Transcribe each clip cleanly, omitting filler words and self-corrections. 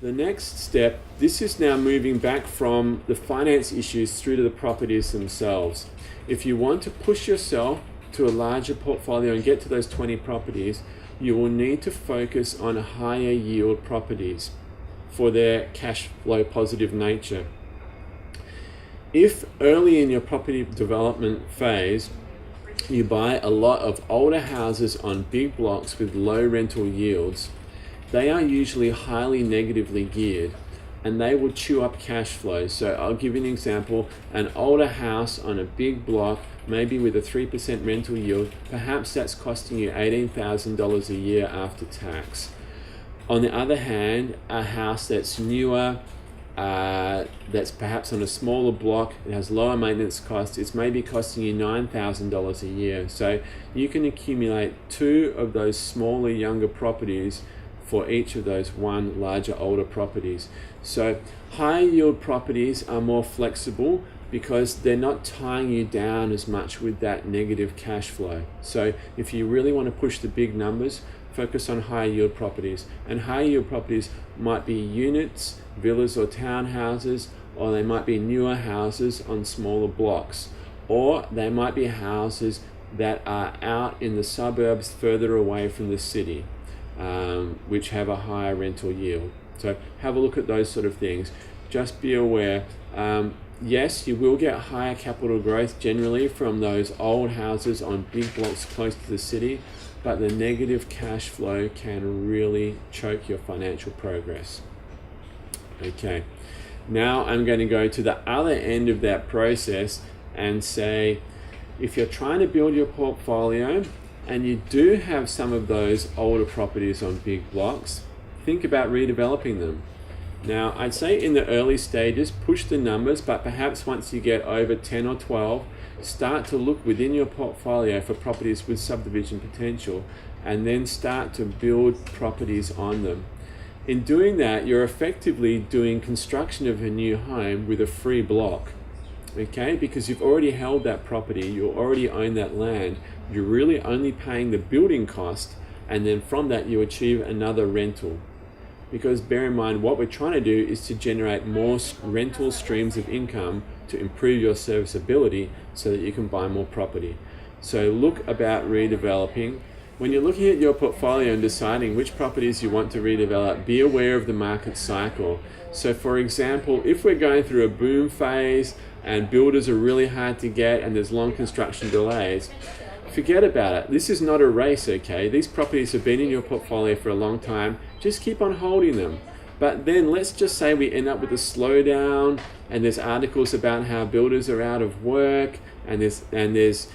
The next step, this is now moving back from the finance issues through to the properties themselves. If you want to push yourself to a larger portfolio and get to those 20 properties, you will need to focus on higher yield properties for their cash flow positive nature. If early in your property development phase, you buy a lot of older houses on big blocks with low rental yields, they are usually highly negatively geared and they will chew up cash flow. So I'll give you an example. An older house on a big block, maybe with a 3% rental yield, perhaps that's costing you $18,000 a year after tax. On the other hand, a house that's newer, that's perhaps on a smaller block, it has lower maintenance costs, it's maybe costing you $9,000 a year. So you can accumulate 2 of those smaller, younger properties for each of those 1 larger, older properties. So high yield properties are more flexible because they're not tying you down as much with that negative cash flow. So if you really want to push the big numbers, focus on high yield properties. And high yield properties might be units, villas or townhouses, or they might be newer houses on smaller blocks, or they might be houses that are out in the suburbs further away from the city, which have a higher rental yield. So have a look at those sort of things. Just be aware, yes, you will get higher capital growth generally from those old houses on big blocks close to the city, but the negative cash flow can really choke your financial progress. Okay, now I'm going to go to the other end of that process and say, if you're trying to build your portfolio and you do have some of those older properties on big blocks, think about redeveloping them. Now, I'd say in the early stages, push the numbers, but perhaps once you get over 10 or 12, start to look within your portfolio for properties with subdivision potential, and then start to build properties on them. In doing that, you're effectively doing construction of a new home with a free block, okay? Because you've already held that property, you already own that land, you're really only paying the building cost, and then from that you achieve another rental. Because bear in mind, what we're trying to do is to generate more rental streams of income to improve your serviceability so that you can buy more property. So look about redeveloping. When you're looking at your portfolio and deciding which properties you want to redevelop, be aware of the market cycle. So for example, if we're going through a boom phase and builders are really hard to get and there's long construction delays, forget about it. This is not a race, okay? These properties have been in your portfolio for a long time. Just keep on holding them. But then let's just say we end up with a slowdown and there's articles about how builders are out of work and there's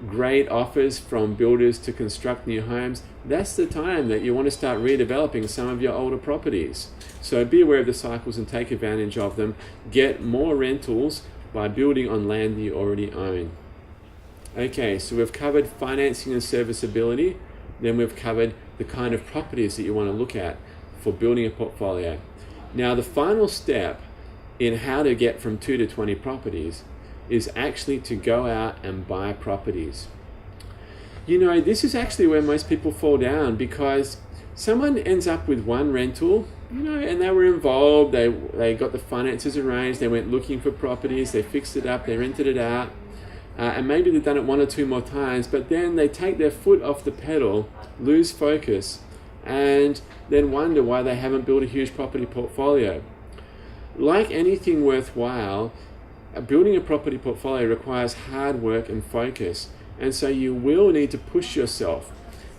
great offers from builders to construct new homes. That's the time that you want to start redeveloping some of your older properties. So be aware of the cycles and take advantage of them. Get more rentals by building on land that you already own. Okay, so we've covered financing and serviceability. Then we've covered the kind of properties that you want to look at for building a portfolio. Now, the final step in how to get from 2 to 20 properties is actually to go out and buy properties. You know, this is actually where most people fall down, because someone ends up with one rental, you know, and they were involved, they got the finances arranged, they went looking for properties, they fixed it up, they rented it out, and maybe they've done it 1 or 2 more times, but then they take their foot off the pedal, lose focus, and then wonder why they haven't built a huge property portfolio. Like anything worthwhile, building a property portfolio requires hard work and focus, and so you will need to push yourself.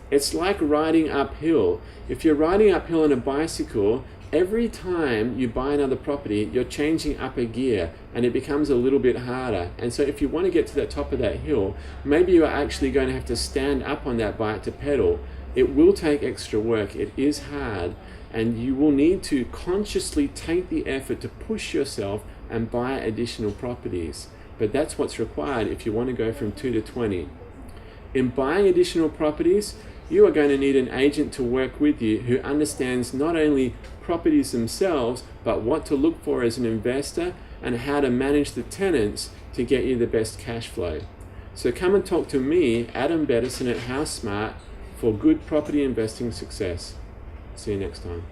It's like riding uphill. If you're riding uphill on a bicycle, every time you buy another property, you're changing up a gear and it becomes a little bit harder. And so if you want to get to the top of that hill, maybe you are actually going to have to stand up on that bike to pedal. It will take extra work, it is hard, and you will need to consciously take the effort to push yourself and buy additional properties. But that's what's required if you want to go from 2 to 20. In buying additional properties, you are going to need an agent to work with you who understands not only properties themselves, but what to look for as an investor and how to manage the tenants to get you the best cash flow. So come and talk to me, Adam Bettison at HouseSmart, for good property investing success. See you next time.